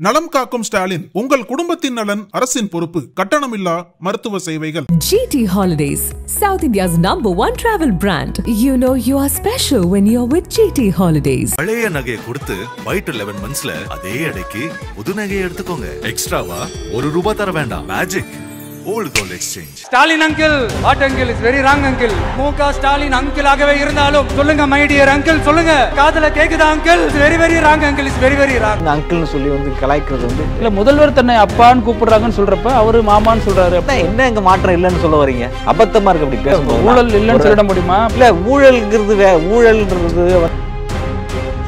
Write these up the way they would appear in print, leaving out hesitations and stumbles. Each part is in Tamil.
நலம் காக்கும் ஸ்டாலின், உங்கள் குடும்பத்தின் நலன் அரசின் பொறுப்பு. கட்டணமில்லா மருத்துவ சேவைகள். GT Holidays, South India's #1 travel brand. You know you are special when you're with GT Holidays. பழைய நகையை கொடுத்து வைட் 11 monthsல அதே எடைக்கு புது நகையை எடுத்துக்கோங்க. எக்ஸ்ட்ராவா ₹1 தர வேண்டாம். Magic old gold exchange. Stalin uncle, what uncle is very wrong uncle. முக ஸ்டாலின் அங்கிள் ஆகவே இருந்தாலும் சொல்லுங்க மை டியர் அங்கிள், சொல்லுங்க காதுல கேக்குதா uncle? Is very very wrong uncle, is very very wrong. அங்கிள்னு சொல்லி வந்து கலாய்க்கிறது வந்து இல்ல, முதல்வர் தன்னை அப்பான்னு கூப்பிடுறாங்கன்னு சொல்றப்ப அவரு மாமான்னு சொல்றாரு. என்ன எங்க மாற்றம் இல்லைன்னு சொல்ல வரீங்க? அபத்தமா இருக்கு அப்படி பேசும்போது. ஊழல் இல்லைன்னு சொல்லிட முடியுமா? இல்ல, ஊழல்ங்கிறது ஊழல்ன்றது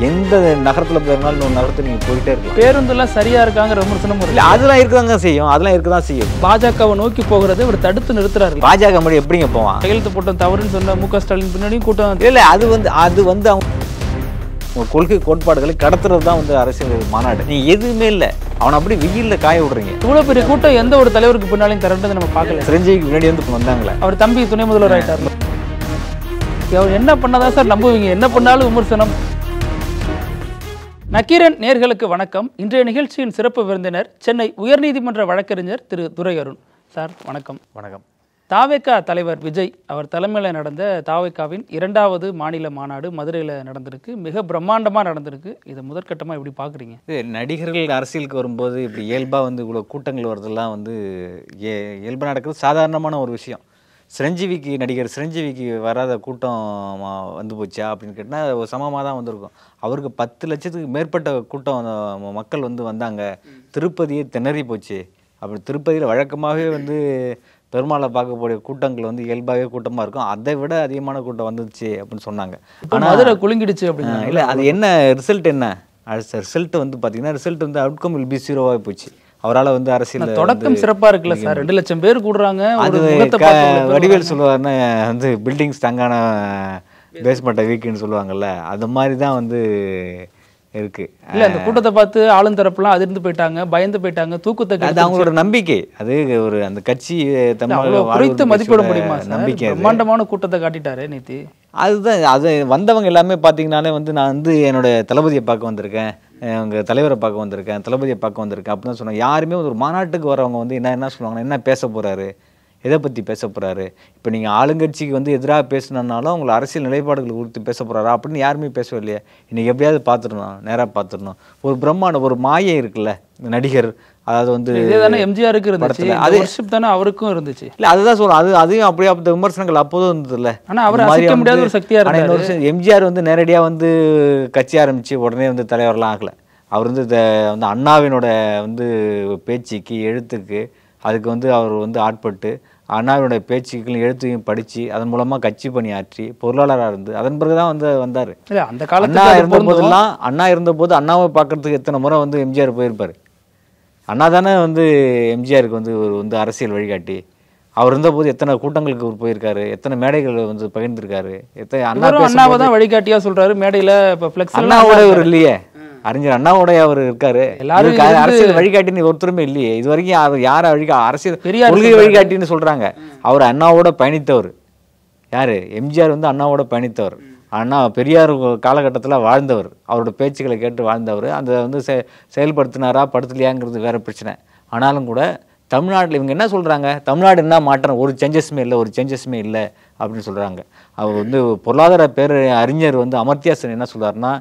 எந்த நகரத்துல போயிருந்தாலும் இன்னொரு நகரத்துல நீங்க போயிட்டே இருக்கலாம். பேருந்துலாம் சரியா இருக்காங்க விமர்சனம் இல்ல, அதெல்லாம் இருக்கதாங்க செய்யும், அதெல்லாம் இருக்கதான் செய்யும். பாஜகவை நோக்கி போகிறதை இவர் தடுத்து நிறுத்துறாரு. பாஜக மொழி எப்படிங்க போவான்? கையெழுத்து போட்டம் தவறுன்னு சொன்ன முக ஸ்டாலின் பின்னாடியும் கூட்டம். இல்ல, அது வந்து அவங்க கொள்கை கோட்பாடுகளை கடத்துறது தான் வந்து அரசியல் மாநாடு. நீங்க எதுவுமே இல்ல, அவனை அப்படி வெயில்ல காய விடுறீங்க. இவ்வளவு பெரிய கூட்டம் எந்த ஒரு தலைவருக்கு பின்னாலையும் திரண்டது நம்ம பார்க்கல. சிரஞ்சீவிக்கு முன்னாடி வந்து வந்தாங்களே, அவர் தம்பி துணை முதல்வர் ஆயிட்டார். அவர் என்ன பண்ணாதான் சார் நம்புவீங்க? என்ன பண்ணாலும் விமர்சனம். நக்கீரன் நேர்களுக்கு வணக்கம். இன்றைய நிகழ்ச்சியின் சிறப்பு விருந்தினர் சென்னை உயர்நீதிமன்ற வழக்கறிஞர் திரு துரை அருண் சார். வணக்கம். வணக்கம். தாவேகா தலைவர் விஜய் அவர் தலைமையில் நடந்த தாவேகாவின் 2வது மாநில மாநாடு மதுரையில் நடந்திருக்கு. மிக பிரம்மாண்டமாக நடந்திருக்கு. இதை முதற்கட்டமாக எப்படி பார்க்குறீங்க? நடிகர்கள் அரசியலுக்கு வரும்போது இப்படி இயல்பாக வந்து இவ்வளோ கூட்டங்கள் வரதெல்லாம் வந்து இயல்பாக நடக்கிறது சாதாரணமான ஒரு விஷயம். நடிகர் சிரஞ்சீவிக்கு வராத கூட்டம் வந்து போச்சா அப்படின்னு கேட்டால் ஒரு சமமாக தான் வந்திருக்கும். அவருக்கு 10 லட்சத்துக்கு மேற்பட்ட கூட்டம் மக்கள் வந்து வந்தாங்க. திருப்பதியே திணறி போச்சு. அப்படி திருப்பதியில் வழக்கமாகவே வந்து பெருமாளை பார்க்கக்கூடிய கூட்டங்கள் வந்து இயல்பாகவே கூட்டமாக இருக்கும். அதை விட அதிகமான கூட்டம் வந்துச்சு அப்படின்னு சொன்னாங்க. ஆனால் மதுரை குலுங்கிடுச்சு அப்படின்னு இல்லை, அது என்ன ரிசல்ட் என்ன? ரிசல்ட் வந்து பார்த்தீங்கன்னா ரிசல்ட் வந்து அவுட்கம் வில் பி 0 போச்சு. அவரால் வந்து அரசியல் தொடக்கம் சிறப்பாக இருக்குல்ல சார்? 2 லட்சம் பேர் கூடுறாங்க. அது வடிவேல் சொல்லுவாருன்னு வந்து பில்டிங்ஸ் தங்கான பேஸ்மெண்ட்டை வீக்குன்னு சொல்லுவாங்கல்ல, அது மாதிரி தான் வந்து இருக்கு. இல்லை, அந்த கூட்டத்தை பார்த்து ஆளும் தரப்புலாம் அதிர்ந்து போயிட்டாங்க, பயந்து போயிட்டாங்க, தூக்கத்தை. அது அவங்களோட நம்பிக்கை. அது ஒரு அந்த கட்சி குறித்து மதிப்பிட முடியுமா? நம்பிக்கை பிரம்மாண்டமான கூட்டத்தை காட்டிட்டாரு நேத்தி. அதுதான். அது வந்தவங்க எல்லாமே பார்த்தீங்கன்னாலே வந்து நான் வந்து என்னோட தளபதியை பார்க்க வந்திருக்கேன், எங்கள் தலைவரை பார்க்க வந்திருக்கேன், தளபதியை பார்க்க வந்திருக்கேன் அப்படின்னு தான் சொன்னாங்க. யாருமே ஒரு மாநாட்டுக்கு வரவங்க வந்து என்ன சொல்லுவாங்கன்னா, என்ன பேச போகிறாரு, எதை பற்றி பேச போகிறாரு? இப்போ நீங்கள் ஆளுங்கட்சிக்கு வந்து எதிராக பேசணுன்னாலும் அவங்களை அரசியல் நிலைப்பாடுகள் குறித்து பேச போகிறாரா அப்படின்னு யாருமே பேசவே இல்லையா? இன்றைக்கி எப்படியாவது பார்த்துடணும், நேராக பார்த்துடணும். ஒரு பிரம்மாண்டம், ஒரு மாயை இருக்குல்ல நடிகர். அதாவது வந்து எம்ஜிஆருக்கு இருந்துச்சு, அது வர்ஷிப் தானே அவருக்கும் இருந்துச்சு. இல்லை, அதுதான் சொல்கிறேன். அதையும் அப்படியே அந்த விமர்சனங்கள் அப்போதும் இருந்தது இல்லை. ஆனால் அவர் அசைக்க முடியாத ஒரு சக்தியாக இருந்தார். எம்ஜிஆர் வந்து நேரடியாக வந்து கட்சி ஆரம்பித்து உடனே வந்து தலைவரெலாம் ஆகலை. அவர் வந்து வந்து அண்ணாவினோட வந்து பேச்சுக்கு எழுத்துக்கு அதுக்கு வந்து அவர் வந்து ஆட்பட்டு அண்ணாவினுடைய பேச்சுக்களும் எழுத்தையும் படித்து அதன் மூலமாக கட்சி பணியாற்றி பொருளாளராக இருந்து அதன் பிறகு தான் வந்து வந்தார். அந்த காலத்தில் அண்ணா இருந்தபோது அண்ணாவை பார்க்கறதுக்கு எத்தனை முறை வந்து எம்ஜிஆர் போயிருப்பார். அண்ணா தானே வந்து எம்ஜிஆருக்கு வந்து ஒரு வந்து அரசியல் வழிகாட்டி. அவர் இருந்தபோது எத்தனை கூட்டங்களுக்கு அவர் போயிருக்காரு, எத்தனை மேடைகள் வந்து பகிர்ந்திருக்காரு. அண்ணாவை தான் வழிகாட்டியா சொல்றாரு மேடையில. அண்ணாவோட ஒரு இல்லையே, அறிஞர் அண்ணாவோட அவர் இருக்காரு. அரசியல் வழிகாட்டின்னு ஒருத்தருமே இல்லையே இது வரைக்கும். அவர் யார அரசியல் கொள்கை வழிகாட்டின்னு சொல்றாங்க. அவர் அண்ணாவோட பயணித்தவர். யாரு? எம்ஜிஆர் வந்து அண்ணாவோட பயணித்தவர். அண்ணா பெரியார் காலகட்டத்தில் வாழ்ந்தவர். அவரோட பேச்சுக்களை கேட்டு வாழ்ந்தவர். அந்த வந்து செயல்படுத்தினாரா படுத்தலையாங்கிறது வேற பிரச்சனை. ஆனாலும் கூட தமிழ்நாட்டில் இவங்க என்ன சொல்கிறாங்க, தமிழ்நாடு என்ன மாற்றம், ஒரு சேஞ்சஸுமே இல்லை அப்படின்னு சொல்கிறாங்க. அவர் வந்து பொருளாதார அறிஞர் வந்து அமர்த்தியா சென் என்ன சொல்கிறாருன்னா,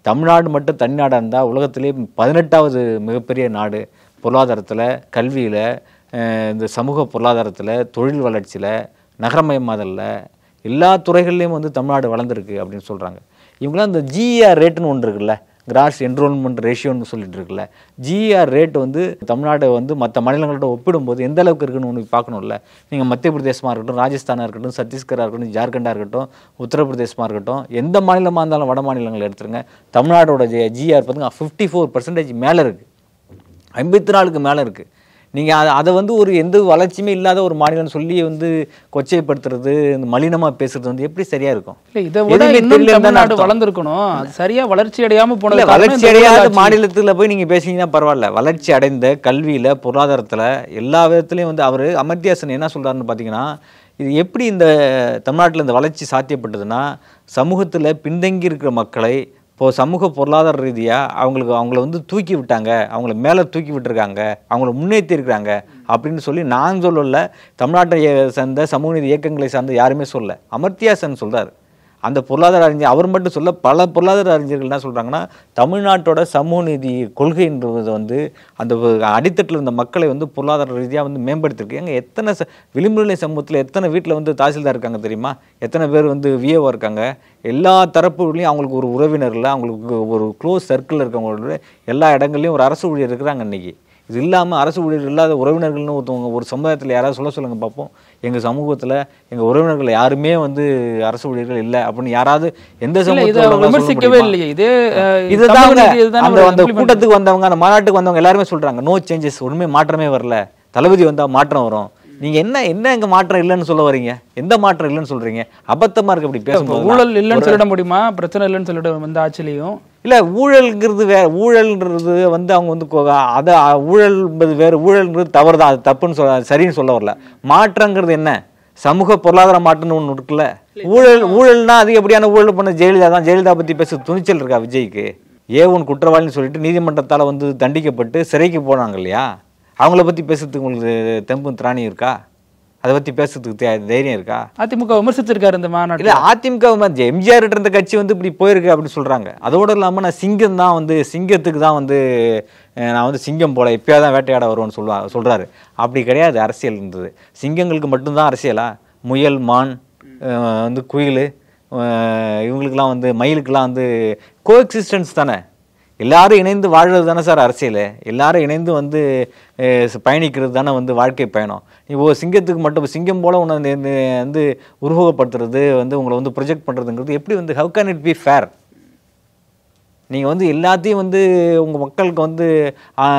தமிழ்நாடு மட்டும் தனிநாடாக இருந்தால் உலகத்திலே 18வது மிகப்பெரிய நாடு. பொருளாதாரத்தில், கல்வியில், இந்த சமூக பொருளாதாரத்தில், தொழில் வளர்ச்சியில், நகரமயமாதலில் எல்லா துறைகள்லேயும் வந்து தமிழ்நாடு வளர்ந்துருக்கு அப்படின்னு சொல்கிறாங்க. இவங்களாம் இந்த ஜிஆர் ரேட்டுன்னு ஒன்று இருக்குல்ல, கிராஸ் என்ரோல்மெண்ட் ரேஷியோன்னு சொல்லிட்டு இருக்குல்ல, ஜிஆர் ரேட் வந்து தமிழ்நாடு வந்து மற்ற மாநிலங்களோட ஒப்பிடும்போது எந்த அளவுக்கு இருக்குன்னு ஒன்று பார்க்கணும்ல. நீங்கள் மத்திய பிரதேசமாக இருக்கட்டும், ராஜஸ்தானாக இருக்கட்டும், சத்தீஸ்கராக இருக்கட்டும், ஜார்க்கண்டாக இருக்கட்டும், உத்தரப்பிரதேசமாக இருக்கட்டும், எந்த மாநிலமாக இருந்தாலும் வட மாநிலங்கள் எடுத்துருங்க, தமிழ்நாடோட ஜிஆர் பார்த்துங்க 54% மேலே இருக்குது, 54க்கு மேலே இருக்குது. நீங்கள் அதை வந்து ஒரு எந்த வளர்ச்சியுமே இல்லாத ஒரு மாநிலம் சொல்லி வந்து கொச்சைப்படுத்துறது, இந்த மலினமாக பேசுறது வந்து எப்படி சரியாக இருக்கும்? வளர்ந்துருக்கணும், சரியாக வளர்ச்சி அடையாமல் போனது. வளர்ச்சி அடையாத மாநிலத்தில் போய் நீங்கள் பேசிங்கன்னா பரவாயில்ல. வளர்ச்சி அடைந்த கல்வியில், பொருளாதாரத்தில், எல்லா விதத்துலையும் வந்து அவர் அமர்த்தியா சென் என்ன சொல்கிறாருன்னு பார்த்தீங்கன்னா, இது எப்படி இந்த தமிழ்நாட்டில் இந்த வளர்ச்சி சாத்தியப்பட்டதுன்னா, சமூகத்தில் பின்தங்கி இருக்கிற மக்களை இப்போது சமூக பொருளாதார ரீதியாக அவங்கள வந்து தூக்கி விட்டாங்க, அவங்கள மேலே தூக்கி விட்டுருக்காங்க, அவங்கள முன்னேற்றி இருக்கிறாங்க அப்படின்னு சொல்லி நான் சொல்லல. தமிழ்நாட்டை சார்ந்த சமூக நீதி இயக்கங்களை சார்ந்த யாருமே சொல்ல. அமர்த்தியா சென் சொல்கிறார். அந்த பொருளாதார அறிஞர் அவர் மட்டும் சொல்ல, பல பொருளாதார அறிஞர்கள் என்ன சொல்கிறாங்கன்னா, தமிழ்நாட்டோட சமூக நீதி கொள்கைன்றது வந்து அந்த அடித்தட்டில் இருந்த மக்களை வந்து பொருளாதார ரீதியாக வந்து மேம்படுத்திருக்கு. எங்க எத்தனை விளிம்புநிலை சமூகத்தில் எத்தனை வீட்டில் வந்து தாசில்தார் இருக்காங்க தெரியுமா? எத்தனை பேர் வந்து விஏஓ இருக்காங்க? எல்லா தரப்புலையும் அவங்களுக்கு ஒரு உறவினர்கள், அவங்களுக்கு ஒரு க்ளோஸ் சர்க்கிள் இருக்கவங்களோட எல்லா இடங்கள்லையும் ஒரு அரசு ஊழியர் இருக்கிறாங்க இன்றைக்கி. இது இல்லாமல் அரசு ஊழியர் இல்லாத உறவினர்கள்னு ஒருத்தவங்க ஒரு சமுதாயத்தில் யாராவது சொல்லுங்கள் பார்ப்போம். எங்கள் சமூகத்தில் எங்கள் உறவினர்கள் யாருமே வந்து அரசு ஊழியர்கள் இல்லை அப்படின்னு யாராவது எந்த சமூகத்தில் விமர்சிக்கவே இல்லையே. இதுதான் அந்த கூட்டத்துக்கு வந்தவங்க, அந்த மாநாட்டுக்கு வந்தவங்க எல்லாருமே சொல்கிறாங்க, நோ சேஞ்சஸ், ஒன்றுமே மாற்றமே வரல, தளபதி வந்தால் மாற்றம் வரும். நீங்க என்ன எங்க மாற்றம் இல்லைன்னு சொல்ல வரீங்க? எந்த மாற்றம் இல்லைன்னு சொல்றீங்க? அபத்தமா இருக்கு அப்படி பேசும்போது. ஊழல் இல்லைன்னு சொல்லிட முடியுமா? பிரச்சனை இல்லைன்னு சொல்லிட வந்து ஆட்சியிலையும் இல்ல, ஊழல்ங்கிறது வேற. ஊழல்ன்றது வந்து அவங்க வந்து அதை ஊழல் வேறு, ஊழல்ன்றது தவறு தான், அது தப்புன்னு சரின்னு சொல்ல வரல. மாற்றங்கிறது என்ன? சமூக பொருளாதார மாற்றம்னு ஒன்று இருக்குல்ல. ஊழல்னா அதிகப்படியான ஊழல் பண்ண ஜெயலலிதா தான். ஜெயலலிதா பத்தி பேச துணிச்சல் இருக்கா விஜய்க்கு? ஏ1 குற்றவாளின்னு சொல்லிட்டு நீதிமன்றத்தால் வந்து தண்டிக்கப்பட்டு சிறைக்கு போனாங்க இல்லையா? அவங்கள பற்றி பேசுறதுக்கு உங்களுக்கு தெம்பும் திராணி இருக்கா? அதை பற்றி பேசுறதுக்கு தைரியம் இருக்கா? அதிமுக விமர்சிச்சிருக்காரு இந்த மாநாடு. இல்லை, அதிமுக எம்ஜிஆர் இருந்த கட்சி வந்து இப்படி போயிருக்கு அப்படின்னு சொல்கிறாங்க. அதோடு இல்லாமல் நான் சிங்கம் தான் வந்து சிங்கத்துக்கு தான் வந்து நான் வந்து சிங்கம் போல எப்போயாவது தான் வேட்டையாட வருவேன்னு சொல்கிறாரு. அப்படி கிடையாது அரசியல்ன்றது. சிங்கங்களுக்கு மட்டும்தான் அரசியலா? முயல், மான், வந்து குயில், இவங்களுக்கெல்லாம் வந்து மயிலுக்கெல்லாம் வந்து கோஎக்ஸிஸ்டன்ஸ் தானே. எல்லாரும் இணைந்து வாழ்றது தானே சார் அரசியல். எல்லாரும் இணைந்து வந்து பயணிக்கிறது தானே வந்து வாழ்க்கை பயணம். சிங்கத்துக்கு மட்டும் சிங்கம் போல் உன்னை வந்து உருவகப்படுத்துறது வந்து உங்களை வந்து ப்ரொஜெக்ட் பண்ணுறதுங்கிறது எப்படி வந்து how can it be fair? நீங்கள் வந்து எல்லாத்தையும் வந்து உங்கள் மக்களுக்கு வந்து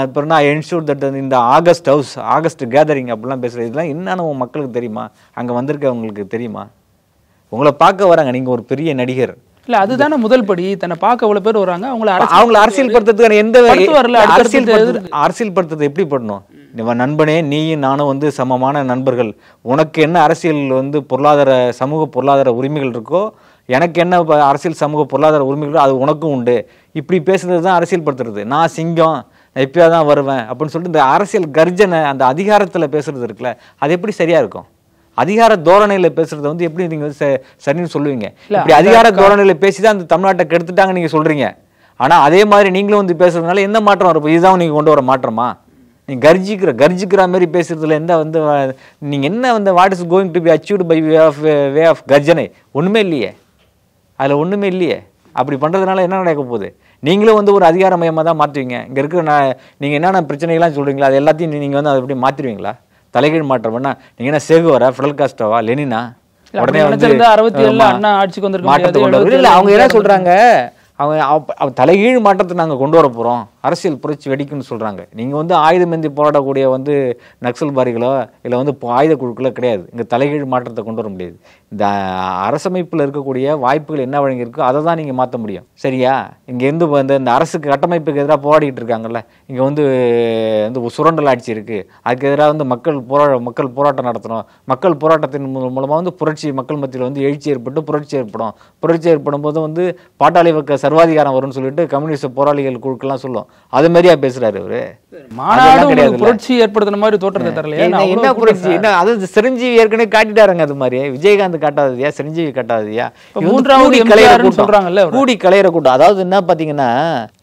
இப்போ நான் என்ஷூர் தட் இந்த ஆகஸ்ட் கேதரிங் அப்படிலாம் பேசுகிறது இதெல்லாம் என்னன்னு உங்கள் மக்களுக்கு தெரியுமா? அங்கே வந்திருக்கவங்களுக்கு தெரியுமா? உங்களை பார்க்க வராங்க, நீங்கள் ஒரு பெரிய நடிகர் இல்ல, அதுதானே முதல் படி. தன்னை பார்க்க அவ்வளவு பேர் வராங்க, அவங்களை அரசியல் படுத்துறதுக்கான எந்த அரசியல் படுத்துறது எப்படி பண்ணணும்? நண்பனே, நீயும் நானும் வந்து சமமான நண்பர்கள். உனக்கு என்ன அரசியல் வந்து சமூக பொருளாதார உரிமைகள் இருக்கோ, எனக்கு என்ன அரசியல் சமூக பொருளாதார உரிமைகளோ அது உனக்கும் உண்டு. இப்படி பேசுறது தான் அரசியல் படுத்துறது. நான் சிங்கம், நான் எப்பயா தான் வருவேன் அப்படின்னு சொல்லிட்டு இந்த அரசியல் கர்ஜனை, அந்த அதிகாரத்தில் பேசுறது இருக்குல்ல, அது எப்படி சரியா இருக்கும்? அதிகார தோரணையில பேசுறத வந்து எப்படி நீங்க சரின்னு சொல்லுவீங்க? இப்படி அதிகார தோரணையில பேசிதான் அந்த தமிழ்நாட்டை கெடுத்துட்டாங்க நீங்க சொல்றீங்க. ஆனா அதே மாதிரி நீங்களும் வந்து பேசுறதுனால என்ன மாற்றம் வரும்? இதுதான் நீங்க கொண்டு வர மாற்றமா? நீங்க கர்ஜிக்கிற மாதிரி பேசுறதுல எந்த வந்து நீங்க என்ன வந்து what is going to be achieved by way of கர்ஜனை? ஒண்ணுமே இல்லையே, அதுல ஒண்ணுமே இல்லையே. அப்படி பண்றதுனால என்ன நடக்க போகுது? நீங்களும் வந்து ஒரு அதிகாரமயமா தான் மாற்றுவீங்க. இங்க இருக்கிற நீங்க என்னென்ன பிரச்சனைகள்லாம் சொல்றீங்களா அது எல்லாத்தையும் நீங்க வந்து அதை எப்படி மாத்திருவீங்களா? தலைகீழ் மாற்றம் பண்ணா நீங்க என்ன சேகுவரா, ஃபிடல் காஸ்ட்ரோவா, லெனினா? உடனே வந்து 67 அண்ணா ஆட்சிக்கு வந்திருக்காங்க. இல்ல, அவங்க என்ன சொல்றாங்க, அவங்க தலைகீழ் மாற்றத்தை நாங்கள் கொண்டு வர போகிறோம், அரசியல் புரட்சி வெடிக்குன்னு சொல்கிறாங்க. நீங்கள் வந்து ஆயுதமேந்தி போராடக்கூடிய வந்து நக்சல்பாரிகளோ இல்லை வந்து ஆயுத குழுக்களோ கிடையாது. இங்கே தலைகீழ் மாற்றத்தை கொண்டு வர முடியாது. இந்த அரசமைப்பில் இருக்கக்கூடிய வாய்ப்புகள் என்ன வழங்கியிருக்கோ அதை தான் நீங்கள் மாற்ற முடியும். சரியா? இங்கேருந்து இந்த அரசுக்கு கட்டமைப்புக்கு எதிராக போராடிட்டு இருக்காங்கல்ல, இங்கே வந்து சுரண்டல் ஆட்சி இருக்குது, அதுக்கு எதிராக வந்து மக்கள் போராட்டம் நடத்தணும். மக்கள் போராட்டத்தின் மூலமாக வந்து புரட்சி, மக்கள் மத்தியில் வந்து எழுச்சி ஏற்பட்டு புரட்சி ஏற்படும். புரட்சி ஏற்படும் போது வந்து பாட்டாளி வர்க்க சர்வாதிகாரம் வரும்னு சொல்லிட்டு கம்யூனிஸ்ட் போராளிகள் குழுக்கெல்லாம் சொல்லும். அது மாதிரியா பேசுறாரு அவரு. புரட்சி ஏற்படுத்துற மாதிரி தோற்றத்தை தரலையா? என்ன புரட்சி? என்ன அது சிரஞ்சீவி ஏற்கனவே காட்டிட்டாருங்க. அது மாதிரி விஜயகாந்த் காட்டாததியா, சிரஞ்சீவி காட்டாததியா? மூன்றாவது சொல்றாங்கல்ல, கூடி கலையிற கூட்டம். அதாவது என்ன பாத்தீங்கன்னா,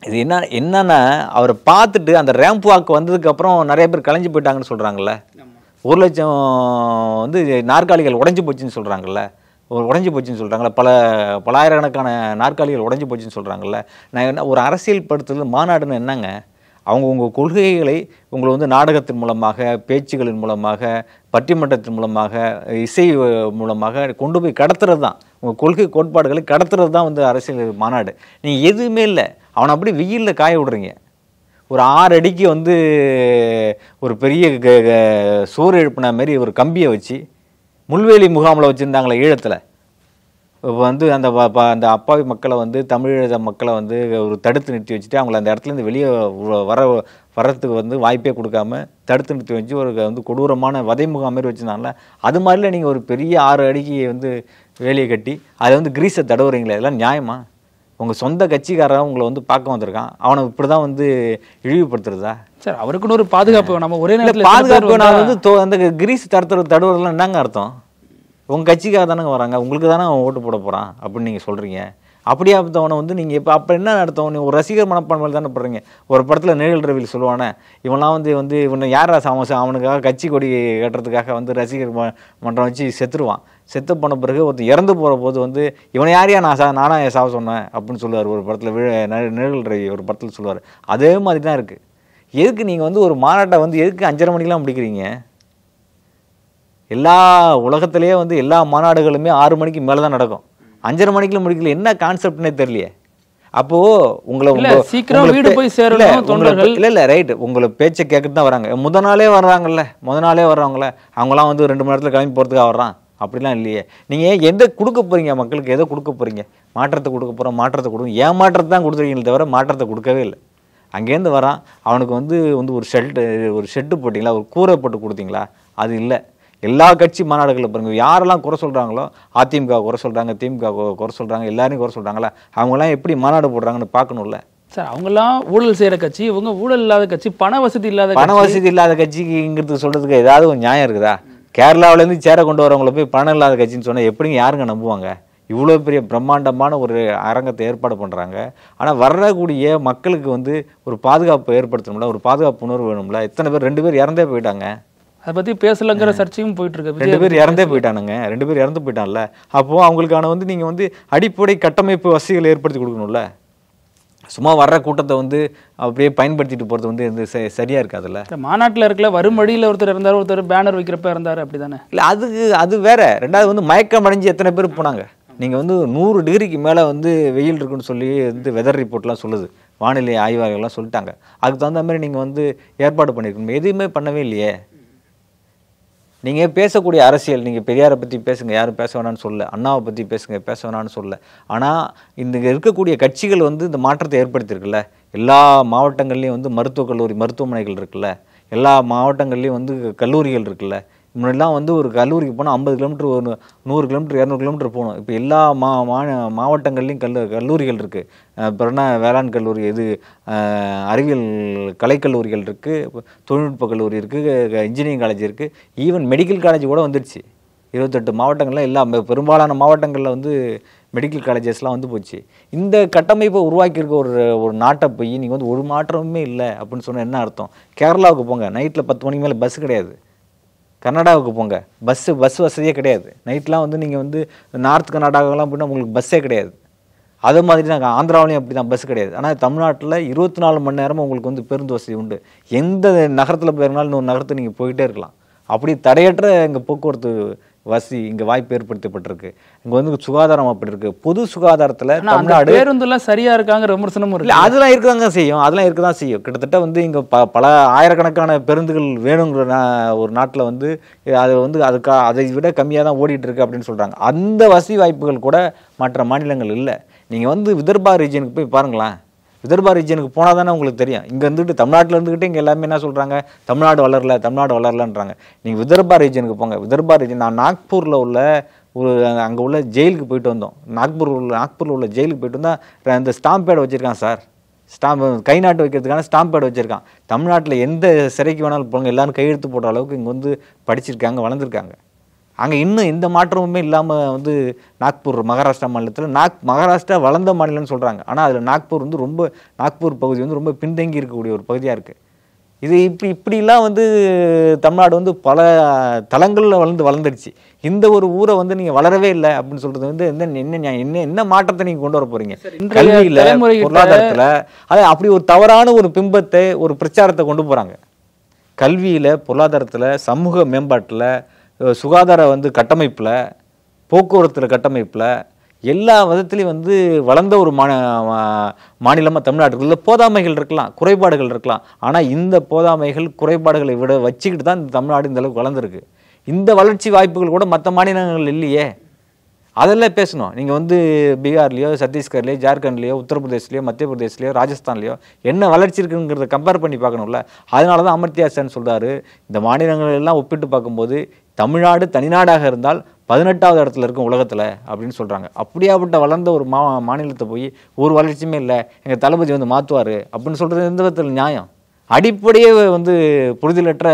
இது என்னன்னா அவரை பார்த்துட்டு அந்த ரேம்ப் வாக் வந்ததுக்கு அப்புறம் நிறைய பேர் கலைஞ்சு போயிட்டாங்கன்னு சொல்றாங்கல்ல. 1 லட்சம் வந்து நாற்காலிகள் உடைஞ்சு போச்சுன்னு சொல்றாங்கல்ல, உடைஞ்சு போச்சுன்னு சொல்கிறாங்களே, பலாயிரக்கணக்கான நாற்காலிகள் உடைஞ்சு போச்சுன்னு சொல்கிறாங்கல்ல. நான் என்ன ஒரு அரசியல் படுத்துதல் மாநாடுன்னு என்னங்க? உங்கள் கொள்கைகளை உங்களை வந்து நாடகத்தின் மூலமாக, பேச்சுகளின் மூலமாக, பட்டிமன்றத்தின் மூலமாக, இசை மூலமாக கொண்டு போய் கடத்துறது தான். உங்கள் கொள்கை கோட்பாடுகளை கடத்துறது தான் வந்து அரசியல் மாநாடு. நீங்கள் எதுவுமே இல்லை, அவனை அப்படி வெயிலில் காய விடுறீங்க. ஒரு 6 அடிக்கு வந்து ஒரு பெரிய சோறு எழுப்பின மாதிரி ஒரு கம்பியை வச்சு முள்வேலி முகாமில் வச்சுருந்தாங்களே ஈழத்தில், இப்போ வந்து அந்த அப்பாவி மக்களை வந்து தமிழீழ மக்களை வந்து ஒரு தடுத்து நிறுத்தி வச்சுட்டு அவங்கள அந்த இடத்துலேருந்து வெளியே வர்றதுக்கு வந்து வாய்ப்பே கொடுக்காம தடுத்து நிறுத்தி வச்சு ஒரு வந்து கொடூரமான வதை முகாம் மாதிரி வச்சுருந்தாங்களே, அது மாதிரில நீங்கள் ஒரு பெரிய 6 அடிக்கு வந்து வேலையை கட்டி அதை வந்து கிரீஸை தடவுறீங்களே, இதெல்லாம் நியாயமா? உங்கள் சொந்த கட்சிக்காரன் உங்களை வந்து பார்க்க வந்திருக்கான், அவனை இப்படி தான் வந்து இழிவுபடுத்துறதா? சார் அவருக்குன்னு ஒரு பாதுகாப்பு நம்ம ஒரே நேரத்தில் பாதுகாப்பு நான் வந்து அந்த கிரீஸ் தடுவதெல்லாம் என்னங்க அர்த்தம்? உங்கள் கட்சிக்காக தானே வராங்க, உங்களுக்கு தானே அவன் ஓட்டு போட போகிறான் அப்படின்னு நீங்கள் சொல்கிறீங்க. அப்படியே அப்பத்தவனை வந்து நீங்கள் இப்போ அப்போ என்ன அர்த்தம்? நீ ஒரு ரசிகர் மனப்பான்மையில் தானே படுறீங்க. ஒரு படத்தில் நேரில் ரவியில் சொல்லுவானே, இவன்லாம் வந்து இவனை யாரா அவனுக்காக கட்சி கொடி கட்டுறதுக்காக வந்து ரசிகர் மன்றம் வச்சு செத்துருவான். செத்து போன பிறகு ஒருத்தர் இறந்து போகிற போது வந்து இவனை யாரையா நானா சாவ சொன்னேன் அப்படின்னு சொல்லுவார் ஒரு படத்தில். நேரில் ரவி ஒரு படத்தில் சொல்லுவார். அதே மாதிரி தான் இருக்குது. எதுக்கு நீங்கள் வந்து ஒரு மாநாட்டை வந்து எதுக்கு 5:30 மணிக்கெலாம் முடிக்கிறீங்க? எல்லா உலகத்திலேயே வந்து எல்லா மாநாடுகளுமே 6 மணிக்கு மேலே தான் நடக்கும். 5:30 மணிக்குள்ள முடிக்கல. என்ன கான்செப்ட்னே தெரியலையே. அப்போ உங்களை சீக்கிரம் வீடு போய் சேரணும். இல்லை ரைட்டு, உங்களை பேச்சை கேட்கட்டு தான் வராங்க. முத நாளே வர்றாங்கல்ல, அவங்களாம் வந்து 2 மணி நேரத்தில் கிளம்பி போகிறதுக்காக வர்றான். அப்படிலாம் இல்லையே. நீங்கள் எதை கொடுக்க போகிறீங்க மக்களுக்கு? எதை கொடுக்க போகிறீங்க? மாற்றத்தை கொடுக்க போகிறோம். மாற்றத்தை கொடுங்க. ஏன் மாற்றத்தை தான் கொடுத்துருக்கீங்களே தவிர மாற்றத்தை கொடுக்கவே இல்லை. அங்கேருந்து வரான், அவனுக்கு வந்து ஒரு ஷெட்டு போட்டிங்களா, ஒரு கூரை போட்டு கொடுத்தீங்களா? அது இல்லை. எல்லா கட்சி மாநாடுகளில் பாருங்கள், யாரெல்லாம் குறை சொல்கிறாங்களோ, அதிமுக குறை சொல்கிறாங்க, திமுக குறை சொல்கிறாங்க, எல்லாரையும் குறை சொல்கிறாங்களா, அவங்களாம் எப்படி மாநாடு போடுறாங்கன்னு பார்க்கணும்ல சார். அவங்கெல்லாம் ஊழல் செய்கிற கட்சி, இவங்க ஊழல் இல்லாத கட்சி, பண வசதி இல்லாத கட்சிங்கிறது சொல்கிறதுக்கு ஏதாவது ஒரு நியாயம் இருக்குதா? கேரளாவிலேருந்து சேர கொண்டு வரவங்களை போய் பணம் இல்லாத கட்சின்னு சொன்னால் எப்படிங்க யாருங்க நம்புவாங்க? இவ்வளோ பெரிய பிரம்மாண்டமான ஒரு அரங்கத்தை ஏற்பாடு பண்ணுறாங்க. ஆனால் வரக்கூடிய மக்களுக்கு வந்து ஒரு பாதுகாப்பு ஏற்படுத்தணும்ல, ஒரு பாதுகாப்பு உணர்வு வேணும்ல. எத்தனை பேர் 2 பேர் இறந்தே போயிட்டாங்க. அதை பற்றி பேசலங்கிற சர்ச்சையும் போயிட்டு இருக்கு. 2 பேர் இறந்தே போயிட்டானுங்க. 2 பேர் இறந்து போயிட்டான்ல. அப்போது அவங்களுக்கான வந்து நீங்கள் வந்து அடிப்படை கட்டமைப்பு வசதிகளை ஏற்படுத்தி கொடுக்கணும்ல. சும்மா வர்ற கூட்டத்தை வந்து அப்படியே பயன்படுத்திட்டு போகிறது வந்து இந்த சரியாக இருக்காதுல்ல. மாநாட்டில் இருக்கல வரும் வழியில் ஒருத்தர் இருந்தார், ஒருத்தர் பேனர் வைக்கிறப்ப இருந்தார், அப்படி தானே? இல்லை, அது வேற. 2வது வந்து மயக்கம் அடைஞ்சு எத்தனை பேர் போனாங்க? நீங்கள் வந்து 100 டிகிரிக்கு மேலே வந்து வெயில் இருக்குன்னு சொல்லி வந்து வெதர் ரிப்போர்ட்லாம் சொல்லுது, வானிலை ஆய்வாளர்கள்லாம் சொல்லிட்டாங்க. அதுக்கு தகுந்த மாதிரி நீங்கள் வந்து ஏற்பாடு பண்ணியிருக்கணும். எதுவுமே பண்ணவே இல்லையே. நீங்கள் பேசக்கூடிய அரசியல், நீங்கள் பெரியாரை பற்றி பேசுங்க, யாரும் பேச வேணான்னு சொல்ல, அண்ணாவை பற்றி பேசுங்க, பேச வேணான்னு சொல்ல. ஆனால் இந்த இருக்கக்கூடிய கட்சிகள் வந்து இந்த மாற்றத்தை ஏற்படுத்தியிருக்குல்ல. எல்லா மாவட்டங்கள்லேயும் வந்து மருத்துவக் கல்லூரி, மருத்துவமனைகள் இருக்குல்ல. எல்லா மாவட்டங்கள்லேயும் வந்து கல்லூரிகள் இருக்குல்ல. முன்னாடிலாம் வந்து ஒரு கல்லூரிக்கு போனால் 50 கிலோமீட்டர், 100 கிலோமீட்டர், 200 கிலோமீட்டர் போகணும். இப்போ எல்லா மாவட்டங்கள்லேயும் கல்லூரிகள் இருக்குது. அப்புறம் வேளாண் கல்லூரி, அறிவியல் கலைக்கல்லூரிகள் இருக்குது, தொழில்நுட்ப கல்லூரி இருக்குது, இன்ஜினியரிங் காலேஜ் இருக்குது, ஈவன் மெடிக்கல் காலேஜ் கூட வந்துடுச்சு. 28 மாவட்டங்களில் எல்லா பெரும்பாலான மாவட்டங்களில் வந்து மெடிக்கல் காலேஜஸ்லாம் வந்து போச்சு. இந்த கட்டமைப்பை உருவாக்கியிருக்க ஒரு நாட்டை போய் நீங்கள் வந்து ஒரு மாற்றமுமே இல்லை அப்படின்னு சொன்னால் என்ன அர்த்தம்? கேரளாவுக்கு போங்க, நைட்டில் 10 மணிக்கு மேலே பஸ் கிடையாது. கர்நாடகாவுக்கு போங்க, பஸ் வசதியே கிடையாது. நைட்லாம் வந்து நீங்கள் வந்து நார்த் கர்நாடகாவெலாம் போய்னா உங்களுக்கு பஸ்ஸே கிடையாது. அதே மாதிரி தான் ஆந்திராவிலையும் அப்படி தான், பஸ் கிடையாது. ஆனால் தமிழ்நாட்டில் 24 மணி நேரமும் உங்களுக்கு வந்து பேருந்து வசதி உண்டு. எந்த நகரத்தில் போயிருந்தாலும் இன்னொரு நகரத்தை நீங்கள் போயிட்டே இருக்கலாம். அப்படி தடையற்ற இங்கே போக்குவரத்து வசதி இங்கே வாய்ப்பு ஏற்படுத்தப்பட்டிருக்கு. இங்கே வந்து சுகாதாரம் அப்படி இருக்குது. பொது சுகாதாரத்தில் தமிழ்நாடு பேருந்துலாம் சரியாக இருக்காங்க விமர்சனமும் இல்லை. அதெல்லாம் இருக்க தான் செய்யும். கிட்டத்தட்ட வந்து இங்கே பல ஆயிரக்கணக்கான பேருந்துகள் வேணுங்கிற ஒரு நாட்டில் வந்து அதை விட கம்மியாக தான் ஓடிட்டு இருக்கு அப்படின்னு சொல்கிறாங்க. அந்த வசதி வாய்ப்புகள் கூட மற்ற மாநிலங்கள் இல்லை. நீங்கள் வந்து விதர்பா ரீஜனுக்கு போய் பாருங்களேன். விதர்பா ரீஜனுக்கு போனால் தானே உங்களுக்கு தெரியும். இங்கே இருந்துட்டு தமிழ்நாட்டில் இருந்துக்கிட்டு இங்கே எல்லாமே என்ன சொல்கிறாங்க, தமிழ்நாடு வளரலன்றாங்க. நீங்கள் விதர்பா ரீஜனுக்கு போங்க. விதர்பா ரீஜன், நான் நாக்பூரில் உள்ள அங்கே உள்ள ஜெயிலுக்கு போயிட்டு வந்தோம். நாக்பூரில் உள்ள ஜெயிலுக்கு போயிட்டு வந்தால் இந்த ஸ்டாம்ப் பேட் வச்சுருக்கான் சார். கை நாட்டு வைக்கிறதுக்கான ஸ்டாம்ப் பேட் வச்சுருக்கான். தமிழ்நாட்டில் எந்த சிறைக்கு வேணாலும் போங்க, எல்லாரும் கையெழுத்து போடுற அளவுக்கு இங்கே வந்து படிச்சிருக்காங்க, வளர்ந்துருக்காங்க. அங்கே இன்னும் எந்த மாற்றமுமே இல்லாமல் வந்து நாக்பூர், மகாராஷ்டிரா மாநிலத்தில் மகாராஷ்டிரா வளர்ந்த மாநிலம்னு சொல்கிறாங்க. ஆனால் அதில் நாக்பூர் பகுதி வந்து ரொம்ப பின்தங்கி இருக்கக்கூடிய ஒரு பகுதியாக இருக்குது. இது இப்படிலாம் வந்து தமிழ்நாடு வந்து பல தளங்களில் வளர்ந்துடுச்சு. இந்த ஒரு ஊரை வந்து நீங்கள் வளரவே இல்லை அப்படின்னு சொல்கிறது வந்து என்ன மாற்றத்தை நீங்கள் கொண்டு வர போகிறீங்க? கல்வியில், பொருளாதாரத்தில் அப்படி ஒரு தவறான ஒரு பிம்பத்தை, ஒரு பிரச்சாரத்தை கொண்டு போகிறாங்க. கல்வியில், பொருளாதாரத்தில், சமூக மேம்பாட்டில், சுகாதார வந்து கட்டமைப்பில், போக்குவரத்து கட்டமைப்பில், எல்லா விதத்துலையும் வந்து வளர்ந்த ஒரு மாநிலமாக தமிழ்நாட்டுக்குள்ள போதாமைகள் இருக்கலாம், குறைபாடுகள் இருக்கலாம். ஆனால் இந்த போதாமைகள், குறைபாடுகளை விட வச்சுக்கிட்டு தான் இந்த தமிழ்நாடு இந்த அளவுக்கு வளர்ந்துருக்கு. இந்த வளர்ச்சி வாய்ப்புகள் கூட மற்ற மாநிலங்கள் இல்லையே. அதெல்லாம் பேசணும். நீங்கள் வந்து பீகார்லேயோ, சத்தீஸ்கர்லேயோ, ஜார்க்கண்ட்லேயோ, உத்தரப்பிரதேஷ்லேயோ, மத்திய பிரதேஷ்லேயோ, ராஜஸ்தான்லேயோ என்ன வளர்ச்சி இருக்குங்கிறத கம்பேர் பண்ணி பார்க்கணும்ல. அதனால தான் அமர்த்தியா சென் சொல்கிறாரு, இந்த மாநிலங்கள் எல்லாம் ஒப்பிட்டு பார்க்கும்போது தமிழ்நாடு தனிநாடாக இருந்தால் 18வது இடத்துல இருக்கும் உலகத்தில் அப்படின்னு சொல்கிறாங்க. அப்படியாப்பட்ட வளர்ந்த ஒரு மாநிலத்தை போய் ஒரு வளர்ச்சியுமே இல்லை, எங்கள் தளபதி வந்து மாற்றுவார் அப்படின்னு சொல்கிறது எந்த விதத்தில் நியாயம்? அடிப்படையே வந்து புரிதலற்ற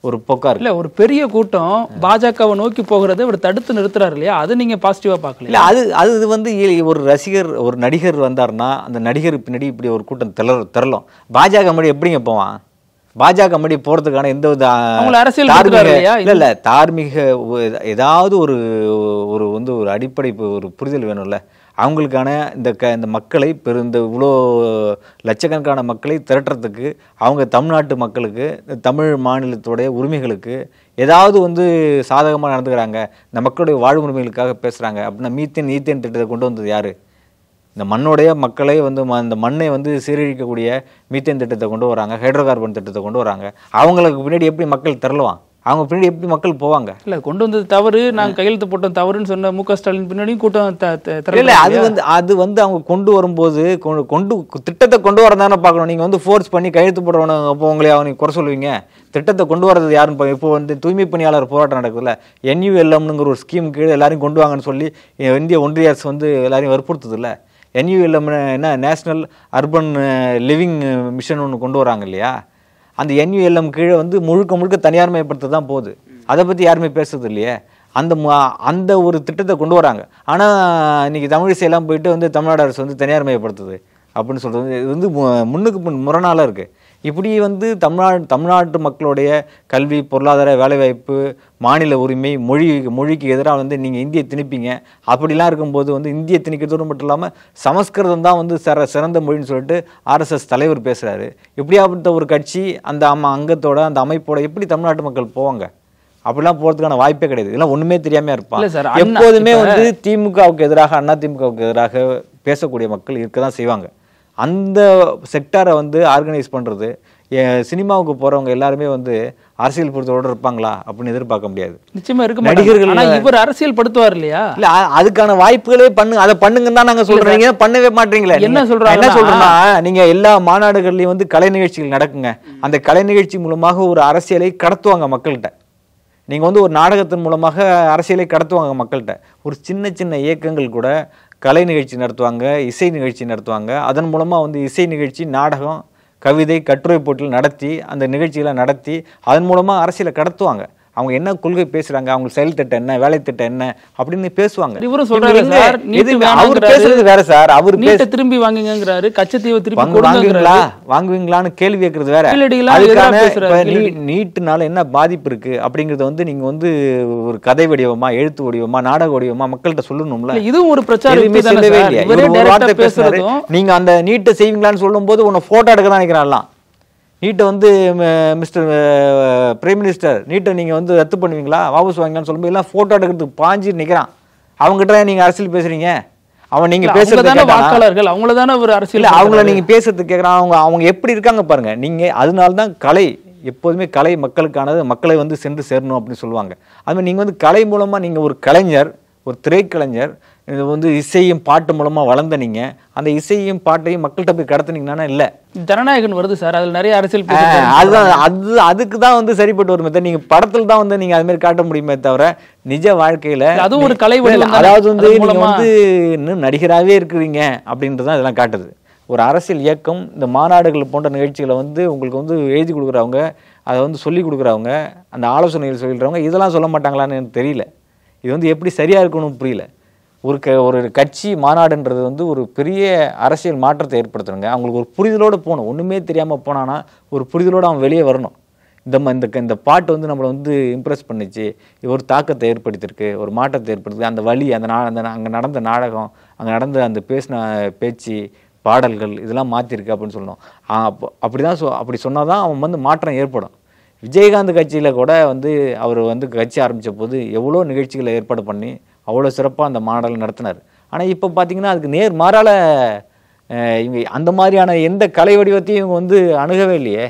ஒரு போக்கா இருக்கு. இல்ல ஒரு பெரிய கூட்டம் பாஜகவை நோக்கி போகிறத இவர் தடுத்து நிறுத்துறாரு இல்லையா, அது நீங்க பாசிட்டிவா பார்க்கல? இல்ல அது வந்து ஒரு ரசிகர் ஒரு நடிகர் வந்தாருன்னா அந்த நடிகர் பின்னாடி இப்படி ஒரு கூட்டம் திரளும். பாஜக முன்னாடி எப்படிங்க போவான்? பாஜக முன்னாடி போறதுக்கான எந்த வித இல்ல தார்மீக ஏதாவது ஒரு வந்து ஒரு அடிப்படை ஒரு புரிதல் வேணும்ல அவங்களுக்கான. இந்த மக்களை இந்த இவ்வளோ லட்சக்கணக்கான மக்களை திரட்டுறதுக்கு அவங்க தமிழ்நாட்டு மக்களுக்கு தமிழ் மாநிலத்துடைய உரிமைகளுக்கு ஏதாவது வந்து சாதகமாக நடந்துக்கிறாங்க, இந்த மக்களுடைய வாழ்வு உரிமைகளுக்காக பேசுகிறாங்க அப்படின்னா மீத்தேன் ஈத்தேன் திட்டத்தை கொண்டு வந்தது யார்? இந்த மண்ணுடைய மக்களை வந்து இந்த மண்ணை வந்து சீரழிக்கக்கூடிய மீத்தேன் திட்டத்தை கொண்டு வராங்க, ஹைட்ரோ கார்பன் திட்டத்தை கொண்டு வராங்க. அவங்களுக்கு பின்னாடி எப்படி மக்கள் திரளுவான்? அவங்க பின்னாடி எப்படி மக்கள் போவாங்க? இல்லை கொண்டு வந்தது தவறு, நாங்கள் கையெழுத்து போட்டோம் தவறுன்னு சொன்ன மு க ஸ்டாலின் பின்னாடியும் கூட்டம் இல்லை. அது வந்து அவங்க கொண்டு வரும்போது திட்டத்தை கொண்டு வரதானே பார்க்கணும். நீங்கள் வந்து ஃபோர்ஸ் பண்ணி கையெழுத்து போடுறவன அப்போ உங்களை அவங்க குறை சொல்லுவீங்க. திட்டத்தை கொண்டு வரது யாருன்னு இப்போ வந்து தூய்மை பணியாளர் போராட்டம் நடக்குதுல்ல, NULMங்கிற ஒரு ஸ்கீம் கீழே எல்லாரையும் கொண்டு வாங்கன்னு சொல்லி இந்திய ஒன்றிய அரசு வந்து எல்லாரையும் வற்புறுத்துது இல்லை. NULM என்ன நேஷ்னல் அர்பன் லிவிங் மிஷன் ஒன்று கொண்டு வராங்க இல்லையா? அந்த NULM கீழே வந்து முழுக்க தனியார்மயப்படுத்த தான் போகுது. அதை பற்றி யாருமே பேசுறது இல்லையே. அந்த ஒரு திட்டத்தை கொண்டு வராங்க. ஆனால் இன்றைக்கி தமிழிசையெல்லாம் போயிட்டு வந்து தமிழ்நாடு அரசு வந்து தனியார்மயப்படுத்துது அப்படின்னு சொல்கிறது இது வந்து முன்னுக்கு முரணால இருக்குது. இப்படி வந்து தமிழ்நாட்டு மக்களுடைய கல்வி, பொருளாதார, வேலைவாய்ப்பு, மாநில உரிமை, மொழிக்கு எதிராக வந்து நீங்கள் இந்தியை திணிப்பீங்க. அப்படிலாம் இருக்கும்போது வந்து இந்தியை திணிக்கிறதோடு மட்டும் இல்லாமல் சமஸ்கிருதம் தான் வந்து சிறந்த மொழின்னு சொல்லிட்டு RSS தலைவர் பேசுகிறாரு. இப்படியாப்பட்ட ஒரு கட்சி அந்த அங்கத்தோட அந்த அமைப்போட எப்படி தமிழ்நாட்டு மக்கள் போவாங்க? அப்படிலாம் போகிறதுக்கான வாய்ப்பே கிடையாது. இதெல்லாம் ஒன்றுமே தெரியாமல் இருப்பாங்க. எப்போதுமே வந்து திமுகவுக்கு எதிராக அதிமுகவுக்கு எதிராக பேசக்கூடிய மக்கள் இருக்க தான் செய்வாங்க. அந்த செக்டாரை வந்து ஆர்கனைஸ் பண்ணுறது சினிமாவுக்கு போகிறவங்க எல்லாருமே வந்து அரசியல் பொறுத்தோடு இருப்பாங்களா அப்படின்னு எதிர்பார்க்க முடியாது. நிச்சயமா இருக்க நடிகர்கள் இவர் அரசியல் படுத்துவார் இல்லையா? இல்லை அதுக்கான வாய்ப்புகளே அதை பண்ணுங்கன்னு தான் நாங்கள் சொல்கிறீங்க, பண்ணவே மாட்டீங்களே. என்ன சொல்கிறோன்னா நீங்கள் எல்லா மாநாடுகள்லையும் வந்து கலை நிகழ்ச்சிகள் நடக்குங்க. அந்த கலை நிகழ்ச்சி மூலமாக ஒரு அரசியலை கடத்துவாங்க மக்கள்கிட்ட. நீங்கள் வந்து ஒரு நாடகத்தின் மூலமாக அரசியலை கடத்துவாங்க மக்கள்கிட்ட. ஒரு சின்ன இயக்கங்கள் கூட கலை நிகழ்ச்சி நடத்துவாங்க, இசை நிகழ்ச்சி நடத்துவாங்க. அதன் மூலமாக வந்து இசை நிகழ்ச்சி, நாடகம், கவிதை, கட்டுரை போட்டிகள் நடத்தி அந்த நிகழ்ச்சிகளை நடத்தி அதன் மூலமாக அரசியலை கடத்துவாங்க. அவங்க என்ன கொள்கை பேசுறாங்க, அவங்க செயல் திட்டம் என்ன, வேலை திட்டம் என்ன அப்படின்னு பேசுவாங்க. இவரும் சொல்றாரு சார், அவர் பேசுறது வேற சார். அவர் திரும்பி வாங்குங்கங்கறாரு, கச்சத்தீவை திருப்பி வாங்குவீங்களான்னு கேள்வி கேட்கறது வேற. நீட்டுனால என்ன பாதிப்பு இருக்கு அப்படிங்கறத வந்து நீங்க வந்து ஒரு கதை வடிவமா, எழுத்து வடிவமா, நாடக வடிவமா மக்கள்கிட்ட சொல்லணும்ல. இதுவும் ஒரு பிரச்சாரம் பேசுறாரு. நீங்க அந்த நீட்டை செய்வீங்களான்னு சொல்லும் போது உன்னை போட்டோ எடுக்க தான் நினைக்கிறான். நீட்டை வந்து மிஸ்டர் பிரைம் மினிஸ்டர் நீட்டை நீங்கள் வந்து ரத்து பண்ணுவீங்களா, வாபஸ் வாங்கலான்னு சொல்லும்போது எல்லாம் ஃபோட்டோ எடுக்கிறதுக்கு பாஞ்சு நிற்கிறான். அவங்ககிட்ட நீங்கள் அரசியல் பேசுறீங்க. அவன் நீங்கள் பேசுறது வாக்காளர்கள் அவங்கள தானே ஒரு அரசியல், அவங்கள நீங்கள் பேசுறதுக்கு கேட்குறான். அவங்க எப்படி இருக்காங்க பாருங்க. நீங்கள் அதனால தான் கலை எப்போதுமே கலை மக்களுக்கானது, மக்களை வந்து சென்று சேரணும் அப்படின்னு சொல்லுவாங்க. அதுமாதிரி நீங்கள் வந்து கலை மூலமாக நீங்கள் ஒரு கலைஞர், ஒரு திரைக்கலைஞர், இது வந்து இசையும் பாட்டு மூலமாக வளர்ந்த நீங்கள் அந்த இசையும் பாட்டையும் மக்கள்கிட்ட போய் கடத்துனீங்கன்னா இல்லை. ஜனநாயகன் வருது சார், அதில் நிறைய அரசியல் அதுதான் அதுக்கு தான் வந்து சரிப்பட்டு ஒரு மெத்தட். நீங்கள் படத்தில் தான் வந்து நீங்கள் அதுமாரி காட்ட முடியுமே தவிர நிஜ வாழ்க்கையில் அதுவும் ஒரு கலை வடிவம். அதாவது வந்து நீங்கள் வந்து இன்னும் நடிகராகவே இருக்கிறீங்க அப்படின்றது தான் இதெல்லாம் காட்டுது. ஒரு அரசியல் இயக்கம் இந்த மாநாடுகள் போன்ற நிகழ்ச்சிகளை வந்து உங்களுக்கு வந்து எழுதி கொடுக்குறவங்க, அதை வந்து சொல்லி கொடுக்குறவங்க, அந்த ஆலோசனைகள் சொல்லிடுறவங்க இதெல்லாம் சொல்ல மாட்டாங்களான்னு எனக்கு தெரியல. இது வந்து எப்படி சரியாக இருக்கணும்னு புரியல. ஒரு கட்சி மாநாடுன்றது வந்து ஒரு பெரிய அரசியல் மாற்றத்தை ஏற்படுத்தணுங்க. அவங்களுக்கு ஒரு புரிதலோடு போகணும். ஒன்றுமே தெரியாமல் போனான்னா ஒரு புரிதலோடு அவன் வெளியே வரணும். இந்த பாட்டு வந்து நம்மளை வந்து இம்ப்ரெஸ் பண்ணிச்சு, ஒரு தாக்கத்தை ஏற்படுத்தியிருக்கு, ஒரு மாற்றத்தை ஏற்படுத்தி அந்த வழி, அங்கே நடந்த நாடகம், அங்கே நடந்த அந்த பேசின பேச்சு, பாடல்கள் இதெல்லாம் மாற்றிருக்கு அப்படின்னு சொல்லணும். அப்படி சொன்னால் தான் அவன் வந்து மாற்றம் ஏற்படும். விஜயகாந்த் கட்சியில் கூட வந்து அவர் வந்து கட்சி ஆரம்பித்த போது எவ்வளோ நிகழ்ச்சிகளை ஏற்பாடு பண்ணி அவ்வளோ சிறப்பாக அந்த மாநாடு நடத்தினார். ஆனால் இப்போ பார்த்தீங்கன்னா அதுக்கு நேர் மாறால இவங்க அந்த மாதிரியான எந்த கலை வடிவத்தையும் இவங்க வந்து அணுகவே இல்லையே.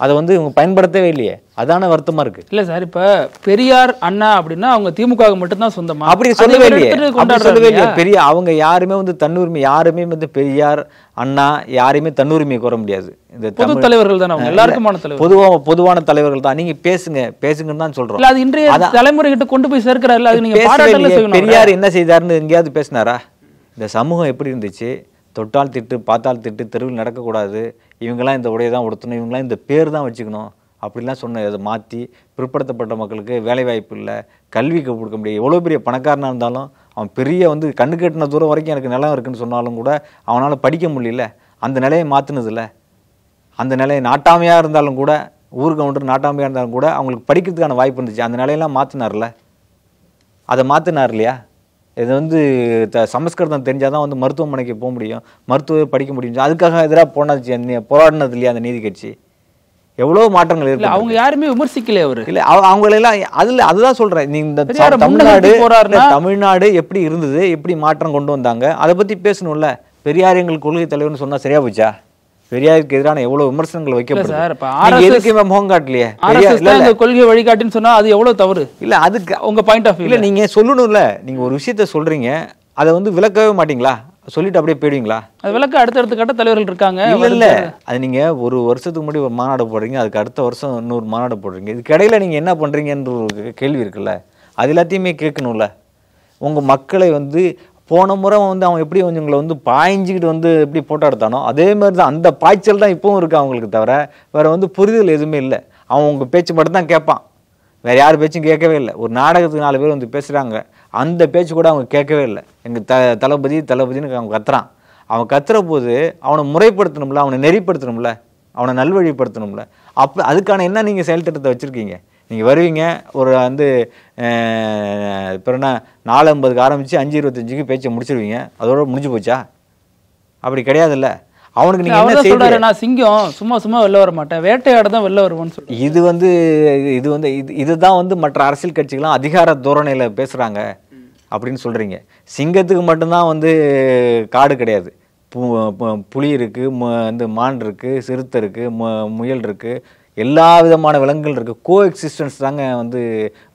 அதை வந்து இவங்க பயன்படுத்தவே இல்லையே, அதான வருத்தமா இருக்கு. இல்ல சார், இப்ப பெரியார் அண்ணா அப்படின்னா அவங்க திமுக மட்டும்தான் சொந்தமா? அப்படி சொல்லவே இல்லையே, அப்படி சொல்லவே இல்லையே. பெரிய அவங்க யாருமே வந்து தன்னுரிமை, யாருமே வந்து பெரியார் அண்ணா யாரையுமே தன்னுரிமையை கோர முடியாது. இந்த பொது தலைவர்கள் தானே அவங்க, எல்லாருக்குமான தலைவர், பொதுவான தலைவர்கள் தான். நீங்க பேசுங்கன்னு தான் சொல்றோம். இல்ல அது இன்றைய தலைமுறை கிட்ட கொண்டு போய் சேர்க்கிறாரு, அது நீங்க பாராட்டல செய்யணும். பெரியார் என்ன செய்தாருன்னு எங்கேயாவது பேசினாரா? இந்த சமூகம் எப்படி இருந்துச்சு, தொட்டால் திட்டு பார்த்தால் திட்டு, தெருவில் நடக்கக்கூடாது, இவங்கெல்லாம் இந்த உடையை தான் உடுத்தணும், இவங்கெல்லாம் இந்த பேர் தான் வச்சுக்கணும் அப்படிலாம் சொன்ன அதை மாற்றி பிற்படுத்தப்பட்ட மக்களுக்கு வேலைவாய்ப்பு இல்லை, கல்விக்கு கொடுக்க முடியாது. எவ்வளோ பெரிய பணக்காரனாக இருந்தாலும் அவன் பெரிய வந்து கண்ணு கட்டின தூரம் வரைக்கும் எனக்கு நிலம் இருக்குன்னு சொன்னாலும் கூட அவனால் படிக்க முடியல. அந்த நிலையை மாற்றினதில்ல. அந்த நிலையை நாட்டாமையாக இருந்தாலும் கூட, ஊருக்கு ஒன்று நாட்டாமையாக இருந்தாலும் கூட அவங்களுக்கு படிக்கிறதுக்கான வாய்ப்பு இருந்துச்சு. அந்த நிலையெல்லாம் மாற்றினார்ல, அதை மாற்றினார் இல்லையா? இது வந்து சமஸ்கிருதம் தெரிஞ்சால் தான் வந்து மருத்துவமனைக்கு போக முடியும், மருத்துவ படிக்க முடியும். அதுக்காக எதிராக போராடினது இல்லையா அந்த நீதி கட்சி? எவ்வளோ மாற்றங்கள் இருக்கு. அவங்க யாருமே விமர்சிக்கல அவரு. இல்லை அவங்களெல்லாம் அதுதான் சொல்கிறேன். நீ இந்த தமிழ்நாடு எப்படி இருந்தது, எப்படி மாற்றம் கொண்டு வந்தாங்க, அதை பற்றி பேசணும்ல. பெரியார் எங்கள் கொள்கை தலைவர்னு சொன்னால் சரியா போச்சா? பெரியாருக்கு எதிரான எவ்வளவு விமர்சனங்கள் வைக்கப்படுது, முகம் காட்டலையே. கொள்கை வழிகாட்டின்னு சொன்னா அது எவ்வளவு தவறு இல்ல? அதுக்கு உங்க பாயிண்ட் ஆஃப் இல்ல, நீங்க சொல்லணும்ல. நீங்க ஒரு விஷயத்த சொல்றீங்க, அதை வந்து விளக்கவே மாட்டீங்களா? சொல்லிட்டு அப்படியே போயிடுவீங்களா? அது விளக்க அடுத்தடுத்த கட்ட தலைவர்கள் இருக்காங்க. இல்ல அது நீங்க ஒரு வருஷத்துக்கு முன்னாடி ஒரு மாநாடு போடுறீங்க, அதுக்கு அடுத்த வருஷம் இன்னொரு மாநாடு போடுறீங்க. இதுக்கு இடையில நீங்க என்ன பண்றீங்கன்ற ஒரு கேள்வி இருக்குல்ல, அது எல்லாத்தையுமே கேட்கணும்ல. உங்க மக்களை வந்து போன முறை வந்து அவன் எப்படி உங்களை வந்து பாய்ஞ்சிக்கிட்டு வந்து எப்படி போட்டோ எடுத்தானோ அதே மாதிரி தான் அந்த பாய்ச்சல் தான் இப்பவும் இருக்கு அவங்களுக்கு. தவிர வேற வந்து புரிதல் எதுவுமே இல்லை. அவன் உங்க பேச்சு மட்டும் தான் கேட்பான், வேற யார் பேச்சும் கேட்கவே இல்லை. ஒரு நாடகத்துக்கு 4 பேர் வந்து பேசுறாங்க, அந்த பேச்சு கூட அவங்க கேட்கவே இல்லை. எங்க தளபதின்னு அவன் கத்துறான். அவன் கத்துற போது அவனை முறைப்படுத்தணும்ல, அவனை நெறிப்படுத்தணும்ல, அவனை நல்வழிப்படுத்தணும்ல. அப்போ அதுக்கான என்ன நீங்க செயல் திட்டத்தை வச்சிருக்கீங்க? நீங்கள் வருவீங்க, ஒரு வந்து இப்போ என்ன 4:50 ஆரம்பித்து 5:25 பேச்சை முடிச்சிருவீங்க, அதோட முடிஞ்சு போச்சா? அப்படி கிடையாதுல்ல. அவனுக்கு நீங்கள் என்ன செய்யறாரு? நான் சிங்கம் சும்மா வெளில வர மாட்டேன், வேட்டையாட தான் வெளில வருவேன்னு சொல்லி இதுதான் வந்து மற்ற அரசியல் கட்சிகள்லாம் அதிகார தோரணையில் பேசுகிறாங்க அப்படின்னு சொல்கிறீங்க. சிங்கத்துக்கு மட்டும்தான் வந்து காடு கிடையாது, புலி இருக்குது, வந்து மான் இருக்குது, சிறுத்தை இருக்குது, முயல் இருக்குது, எல்லா விதமான விலங்குகள் இருக்குது. கோ எக்ஸிஸ்டன்ஸ் தாங்க வந்து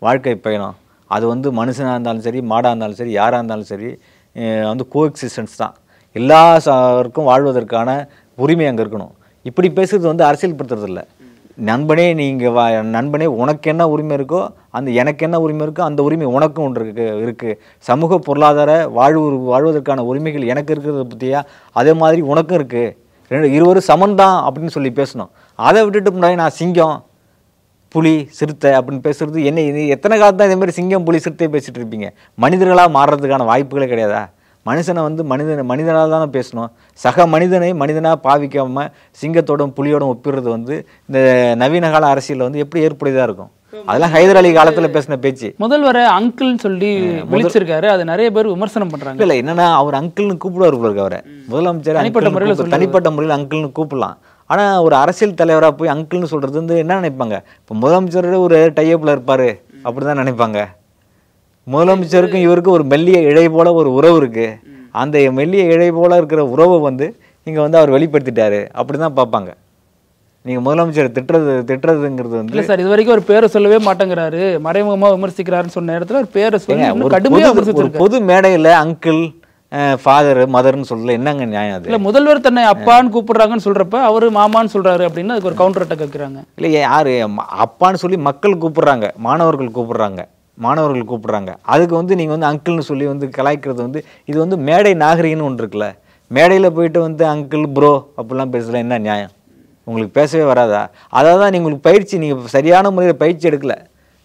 வாழ்க்கை பயணம். அது வந்து மனுஷனாக இருந்தாலும் சரி, மாடாக இருந்தாலும் சரி, யாராக இருந்தாலும் சரி, வந்து கோ எக்ஸிஸ்டன்ஸ் தான். எல்லாருக்கும் வாழ்வதற்கான உரிமை அங்கே இருக்கணும். இப்படி பேசுறது வந்து அரசியல் படுத்துறது இல்லை. நண்பனே, நண்பனே உனக்கு என்ன உரிமை இருக்கோ, அந்த எனக்கு என்ன உரிமை இருக்கோ அந்த உரிமை உனக்கும் ஒன்று இருக்குது. சமூக பொருளாதார வாழ்வதற்கான உரிமைகள் எனக்கு இருக்கிறத பற்றியா, அதே மாதிரி உனக்கும் இருக்குது. இருவரும் சமன் தான் அப்படின்னு சொல்லி பேசணும். அதை விட்டுட்டு முன்னாடி நான் சிங்கம் புலி சிறுத்தை அப்படின்னு பேசுறது என்ன? இது எத்தனை காலத்து தான் இதே மாதிரி சிங்கம் புலி சிறுத்தை பேசிட்டு இருப்பீங்க? மனிதர்களாக மாறுறதுக்கான வாய்ப்புகளே கிடையாதா? மனுஷனை வந்து மனிதனாக தானே பேசணும். சக மனிதனை மனிதனாக பாவிக்காம சிங்கத்தோடும் புலியோடும் ஒப்பிடுறது வந்து இந்த நவீன கால அரசியல் வந்து எப்படி ஏற்புடையதாக இருக்கும்? அதெல்லாம் ஹைதர் அலி காலத்துல பேசின பேச்சு. முதல்வர் அங்கிள்னு சொல்லி விழிச்சிருக்காரு, அது நிறைய பேர் விமர்சனம் பண்றாங்க. இல்ல என்னன்னா, அவர் அங்கிள்னு கூப்பிடுவாரு அவரை. முதலமைச்சர் தனிப்பட்ட முறையில் அங்கிள்னு கூப்பிடலாம். ஆனா ஒரு அரசியல் தலைவரா போய் அங்கிள்னு சொல்றது வந்து என்ன நினைப்பாங்க? இப்போ முதலமைச்சர் ஒரு டைப்ல இருப்பாரு அப்படிதான் நினைப்பாங்க. முதலமைச்சருக்கும் இவருக்கும் ஒரு மெல்லிய இழை போல ஒரு உறவு இருக்கு. அந்த மெல்லிய இழை போல இருக்கிற உறவை வந்து இங்க வந்து அவர் வெளிப்படுத்திட்டாரு அப்படிதான் பார்ப்பாங்க. நீங்க முதலமைச்சர் திட்டுறதுங்கிறது வந்து இல்ல சார், இது வரைக்கும் ஒரு பேரை சொல்லவே மாட்டேங்கிறாரு, மறைமுகமா விமர்சிக்கிறாருன்னு சொன்ன இடத்துல ஒரு பேரை சொல்லி கடுமையா விமர்சிச்சிருக்காரு. பொது மேடையில அங்கிள் ஃபாதர் மதர்னு சொல்லல, என்னங்க நியாயம் அது? இல்ல முதல்வர் தன்னை அப்பான்னு கூப்பிடுறாங்கன்னு சொல்றப்ப அவரு மாமான்னு சொல்றாரு அப்படின்னு அதுக்கு ஒரு கவுண்டர் அட்டாக் வைக்கிறாங்க. இல்ல யாரு அப்பான்னு சொல்லி மக்கள் கூப்பிடுறாங்க, மாணவர்கள் கூப்பிடுறாங்க. அதுக்கு வந்து நீங்க வந்து அங்கிள்னு சொல்லி வந்து கலாய்க்கிறது வந்து இது வந்து மேடை நாகரிகம்னு ஒன்று இருக்குல்ல. மேடையில போயிட்டு வந்து அங்கிள் ப்ரோ அப்படிலாம் பேசல, என்ன நியாயம்? உங்களுக்கு பேசவே வராதா? அதாவது உங்களுக்கு பயிற்சி, நீங்கள் சரியான முறையில் பயிற்சி எடுக்கல.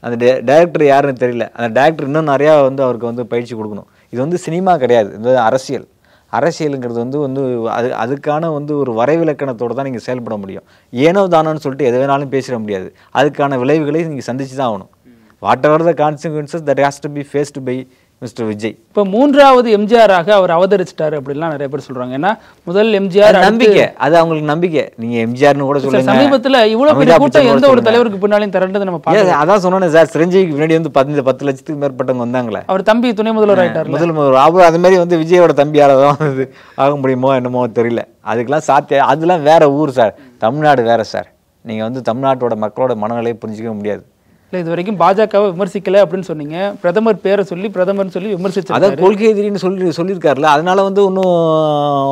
அந்த டைரக்டர் யாருன்னு தெரியல. அந்த டைரக்டர் இன்னும் நிறையா வந்து அவருக்கு வந்து பயிற்சி கொடுக்கணும். இது வந்து சினிமா கிடையாது, இது அரசியலுங்கிறது வந்து அதுக்கான வந்து ஒரு வரைவிலக்கணத்தோடு தான் நீங்கள் செயல்பட முடியும். ஏனோ தானோன்னு சொல்லிட்டு எதை வேணாலும் பேசிட முடியாது. அதுக்கான விளைவுகளை நீங்கள் சந்திச்சு தான் ஆகணும். whatever the consequences that has to be faced by mister Vijay. இப்போ 3வது எம்ஜிஆராக அவர் அவதரிச்சிட்டாரு அப்படிலாம் நிறைய பேர் சொல்றாங்க. ஏன்னா முதல் எம்ஜிஆர் நம்பிக்கை, அது அவங்களுக்கு நம்பிக்கை. நீங்க எம்ஜிஆர்னு கூட சொல்லுங்க. சமீபத்துல இவ்வளவு பெரிய கூட்டம் எந்த ஒரு தலைவருக்கு பின்னாலையும் திரண்டது நம்ம பார்க்கலாம். அதான் சொன்னேன் சார், சிரஞ்சீவிக்கு முன்னாடி வந்து 10 லட்சத்துக்கு மேற்பட்டவங்க வந்தாங்களே. அவர் தம்பி துணை முதல்வர் ஆயிட்டார். முதல்வர் அவர் அது மாதிரி வந்து விஜயோட தம்பியால தான் வந்து ஆக முடியுமோ என்னமோ தெரியல. அதுக்கெல்லாம் சாத்தியம். அதெல்லாம் வேற ஊர் சார், தமிழ்நாடு வேற சார். நீங்கள் வந்து தமிழ்நாட்டோட மக்களோட மனநிலையை புரிஞ்சிக்க முடியாது. இல்லை, இது வரைக்கும் பாஜகவை விமர்சிக்கல அப்படின்னு சொன்னீங்க. பிரதமர் பேரை சொல்லி பிரதமர்னு சொல்லி விமர்சிச்சு, அதான் கொள்கை எதிரின்னு சொல்லியிருக்காருல்ல. அதனால வந்து இன்னும்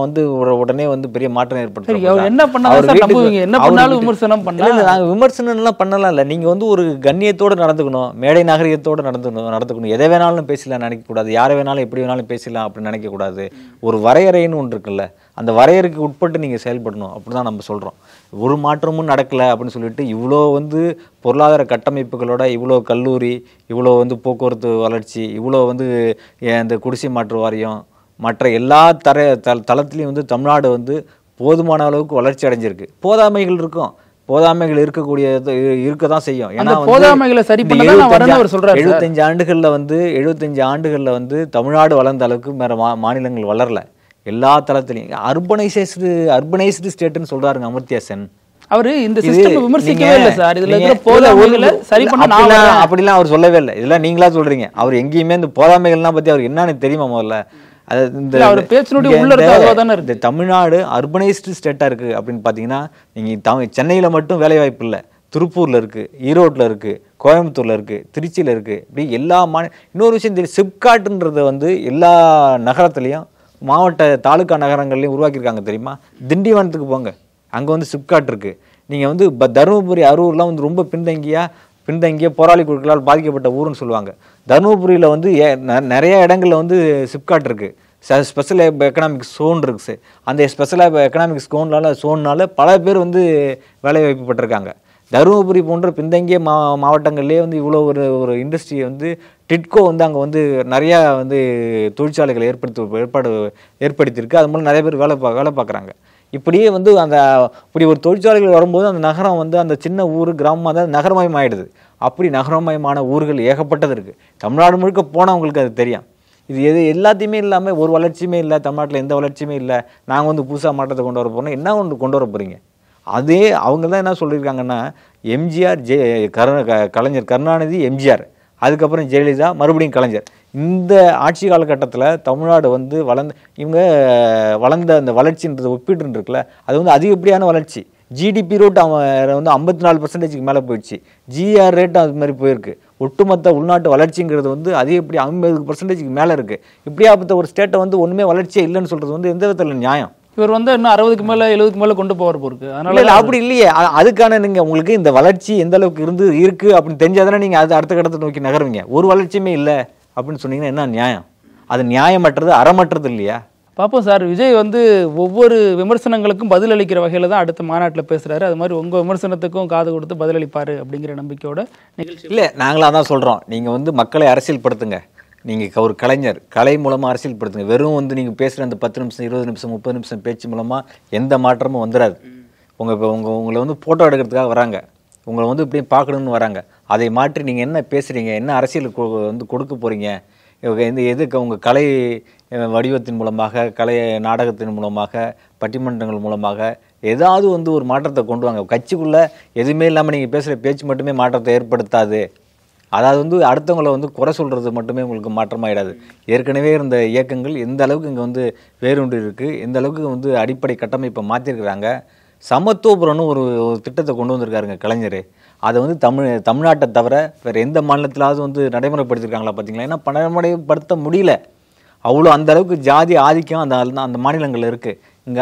வந்து உடனே வந்து பெரிய மாற்றம் ஏற்படுத்தும். என்ன பண்ணாலும் நம்புவீங்க, என்ன பண்ணாலும் விமர்சனம் பண்ணல. நாங்கள் விமர்சனம்லாம் பண்ணலாம் இல்லை. நீங்கள் வந்து ஒரு கண்ணியத்தோடு நடந்துக்கணும், மேடை நாகரிகத்தோடு நடந்துக்கணும். எதை வேணாலும் பேசலாம் நினைக்கக்கூடாது, யாரை வேணாலும் எப்படி வேணாலும் பேசலாம் அப்படின்னு நினைக்கக்கூடாது. ஒரு வரையறைன்னு ஒன்று இருக்குல்ல, அந்த வரையறைக்கு உட்பட்டு நீங்கள் செயல்படணும். அப்படி தான் நம்ம சொல்கிறோம். ஒரு மாற்றமும் நடக்கலை அப்படின்னு சொல்லிட்டு இவ்வளோ வந்து பொருளாதார கட்டமைப்புகளோட, இவ்வளோ கல்லூரி, இவ்வளோ வந்து போக்குவரத்து வளர்ச்சி, இவ்வளோ வந்து இந்த குடிசை மாற்று வாரியம், மற்ற எல்லா தளத்துலேயும் வந்து தமிழ்நாடு வந்து போதுமான அளவுக்கு வளர்ச்சி அடைஞ்சிருக்கு. போதாமைகள் இருக்கும், போதாமைகள் இருக்க தான் செய்யும். ஏன்னா 75 ஆண்டுகளில் வந்து தமிழ்நாடு வளர்ந்த அளவுக்கு வேற மாநிலங்கள் வளரல. எல்லா தளத்திலையும் அர்பனைஸ்டு ஸ்டேட்னு சொல்றாருங்க அமர்த்தியா சென். அவரு இந்த சிஸ்டம் விமர்சிக்கவே இல்ல சார். இதுல இருக்கிற போதாமைகளை சரி பண்ண அப்படிலாம் அவர் சொல்லவே இல்லை. இதெல்லாம் நீங்களா சொல்றீங்க. அவர் எங்கேயுமே இந்த போதாமைகள்லாம் பத்தி அவருக்கு என்னன்னு தெரியுமா முதல்ல? தமிழ்நாடு அர்பனைஸ்டு ஸ்டேட்டா இருக்கு அப்படின்னு பாத்தீங்கன்னா, நீங்க சென்னையில மட்டும் வேலை வாய்ப்பு இல்லை, திருப்பூர்ல இருக்கு, ஈரோட்ல இருக்கு, கோயம்புத்தூர்ல இருக்கு, திருச்சியில இருக்கு. இப்படி எல்லா இன்னொரு விஷயம் தெரியும், சிப்காட்ன்றத வந்து எல்லா நகரத்துலயும் மாவட்ட தாலுக்கா நகரங்கள்லையும் உருவாக்கியிருக்காங்க தெரியுமா? திண்டிவனத்துக்கு போங்க, அங்கே வந்து சிப்காட் இருக்குது. நீங்கள் வந்து தருமபுரி, அரூர்லாம் வந்து ரொம்ப பின்தங்கிய போராளி குழுக்களால் பாதிக்கப்பட்ட ஊருன்னு சொல்லுவாங்க. தருமபுரியில் வந்து நிறைய இடங்களில் வந்து சிப்காட் இருக்குது, ஸ்பெஷல் எக்கனாமிக் ஜோன் இருக்குது. அந்த ஸ்பெஷல் எக்கனாமிக் ஜோன்னால பல பேர் வந்து வேலை வாய்ப்பு பெற்றிருக்காங்க. தருமபுரி போன்ற பின்தங்கிய மாவட்டங்கள்லேயே வந்து இவ்வளோ ஒரு இண்டஸ்ட்ரியை வந்து டிட்கோ வந்து அங்கே வந்து நிறையா வந்து தொழிற்சாலைகளை ஏற்படுத்தியிருக்கு. அது மூலம் நிறைய பேர் வேலை பார்க்குறாங்க. இப்படியே வந்து இப்படி ஒரு தொழிற்சாலைகள் வரும்போது அந்த நகரம் வந்து அந்த சின்ன ஊர் கிராமமாக தான் நகரமயம் ஆகிடுது. அப்படி நகரமயமான ஊர்கள் ஏகப்பட்டது இருக்குது. தமிழ்நாடு முழுக்க போனவங்களுக்கு அது தெரியும். இது எல்லாத்தையுமே இல்லாமல் ஒரு வளர்ச்சியுமே இல்லை, தமிழ்நாட்டில் எந்த வளர்ச்சியுமே இல்லை, நாங்கள் வந்து புதுசாக மாற்றத்தை கொண்டு வர போகிறோம். என்ன ஒன்று கொண்டு வர போகிறீங்க? அதே அவங்க தான் என்ன சொல்லியிருக்காங்கன்னா, எம்ஜிஆர், கலைஞர் கருணாநிதி, எம்ஜிஆர், அதுக்கப்புறம் ஜெயலலிதா, மறுபடியும் கலைஞர். இந்த ஆட்சி காலகட்டத்தில் தமிழ்நாடு வந்து வளர்ந்த அந்த வளர்ச்சின்றது ஒப்பீட்டு இருக்குல்ல, அது வந்து அதிகப்படியான வளர்ச்சி. ஜிடிபி ரேட் வந்து 54% மேலே போயிடுச்சு, ஜிஆர் ரேட் அது மாதிரி போயிருக்கு. ஒட்டுமொத்த உள்நாட்டு வளர்ச்சிங்கிறது வந்து அதிகப்படி 50% மேலே இருக்குது. இப்படியாப்பட்ட ஒரு ஸ்டேட்டை வந்து ஒன்றுமே வளர்ச்சியே இல்லைன்னு சொல்கிறது வந்து எந்த விதத்தில் நியாயம்? இவர் வந்து இன்னும் 60க்கு மேலே 70க்கு மேலே கொண்டு போகிற போருக்கு. அதனால அப்படி இல்லையே. அதுக்கான உங்களுக்கு இந்த வளர்ச்சி எந்த அளவுக்கு இருக்கு அப்படின்னு தெரிஞ்சாதானே நீங்கள் அது அடுத்த கட்டத்தை நோக்கி நகருவீங்க. ஒரு வளர்ச்சியுமே இல்லை அப்படின்னு சொன்னீங்கன்னா என்ன நியாயம்? அது நியாயமற்றது, அறமற்றது இல்லையா? பார்ப்போம் சார். விஜய் வந்து ஒவ்வொரு விமர்சனங்களுக்கும் பதிலளிக்கிற வகையில் தான் அடுத்த மாநாட்டில் பேசுகிறாரு. அது மாதிரி உங்கள் விமர்சனத்துக்கும் காது கொடுத்து பதிலளிப்பார் அப்படிங்கிற நம்பிக்கையோட நிகழ்ச்சி. இல்லை, நாங்களாக தான் சொல்கிறோம், நீங்கள் வந்து மக்களை அரசியல்படுத்துங்க. நீங்கள் ஒரு கலைஞர், கலை மூலமாக அரசியல்படுத்துங்க. வெறும் வந்து நீங்கள் பேசுகிற அந்த 10 நிமிஷம் 20 நிமிஷம் 30 நிமிஷம் பேச்சு மூலமாக எந்த மாற்றமும் வந்துடாது. உங்களை வந்து ஃபோட்டோ எடுக்கிறதுக்காக வராங்க, உங்களை வந்து இப்படி பார்க்கணுன்னு வராங்க. அதை மாற்றி நீங்கள் என்ன பேசுகிறீங்க, என்ன அரசியல் வந்து கொடுக்க போகிறீங்க, எதுக்கு உங்கள் கலை வடிவத்தின் மூலமாக, கலை நாடகத்தின் மூலமாக, பட்டிமன்றங்கள் மூலமாக ஏதாவது வந்து ஒரு மாற்றத்தை கொண்டு வாங்க. கட்சிக்குள்ளே எதுவுமே இல்லாமல் நீங்கள் பேசுகிற பேச்சு மட்டுமே மாற்றத்தை ஏற்படுத்தாது. அதாவது வந்து அடுத்தவங்களை வந்து குறை சொல்கிறது மட்டுமே உங்களுக்கு மாற்றமாகிடாது. ஏற்கனவே இருந்த இயக்கங்கள் எந்த அளவுக்கு இங்கே வந்து வேரூன்றி இருக்குது, எந்த அளவுக்கு வந்து அடிப்படை கட்டமைப்பை மாற்றிருக்கிறாங்க. சமத்துவபுரம்னு ஒரு திட்டத்தை கொண்டு வந்திருக்காருங்க கலைஞர். அதை வந்து தமிழ்நாட்டை தவிர வேறு எந்த மாநிலத்திலாவது வந்து நடைமுறைப்படுத்திருக்காங்களா பார்த்தீங்களா? ஏன்னா நடைமுறைப்படுத்த முடியல. அவ்வளோ அந்த அளவுக்கு ஜாதி ஆதிக்கம் அந்த மாநிலங்களில் இருக்குது. இங்கே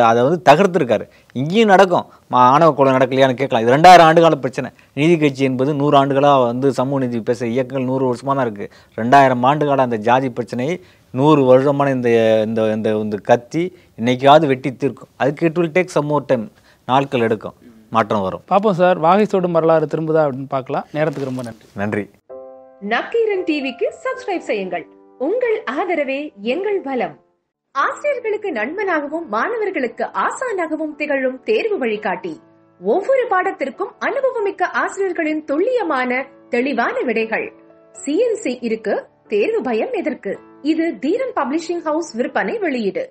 அதை வந்து தகர்த்துருக்காரு. இங்கேயும் நடக்கும். ஆணவ கொலை நடக்கலையான்னு கேட்கலாம். இது 2000 ஆண்டுகால பிரச்சனை. நீதி கட்சி என்பது 100 ஆண்டுகளாக வந்து சமூக நீதி பேசுகிற இயக்கங்கள் 100 வருஷமாக தான் இருக்குது. 2000 ஆண்டுகால அந்த ஜாதி பிரச்சனையை 100 வருஷமான இந்த கத்தி இன்னைக்காவது வெட்டி தீர்க்கும். அதுக்கு it will take some more time, நாட்கள் எடுக்கும், மாற்றம் வரும். பார்ப்போம் சார். வாகை சோடும் வரலாறு திரும்புதா அப்படின்னு பார்க்கலாம். நேரத்துக்கு ரொம்ப நன்றி. நக்கீரன் டிவிக்கு சப்ஸ்கிரைப் செய்யுங்கள். உங்கள் ஆதரவே எங்கள் பலம். ஆசிரியர்களுக்கு நண்பனாகவும் மாணவர்களுக்கு ஆசானாகவும் திகழும் தேர்வு வழிகாட்டி. ஒவ்வொரு பாடத்திற்கும் அனுபவமிக்க ஆசிரியர்களின் துல்லியமான தெளிவான விடைகள். CNC இருக்கு, தேர்வு பயம் எதற்கு? இது தீரன் பப்ளிஷிங் ஹவுஸ் விற்பனை வெளியீடு.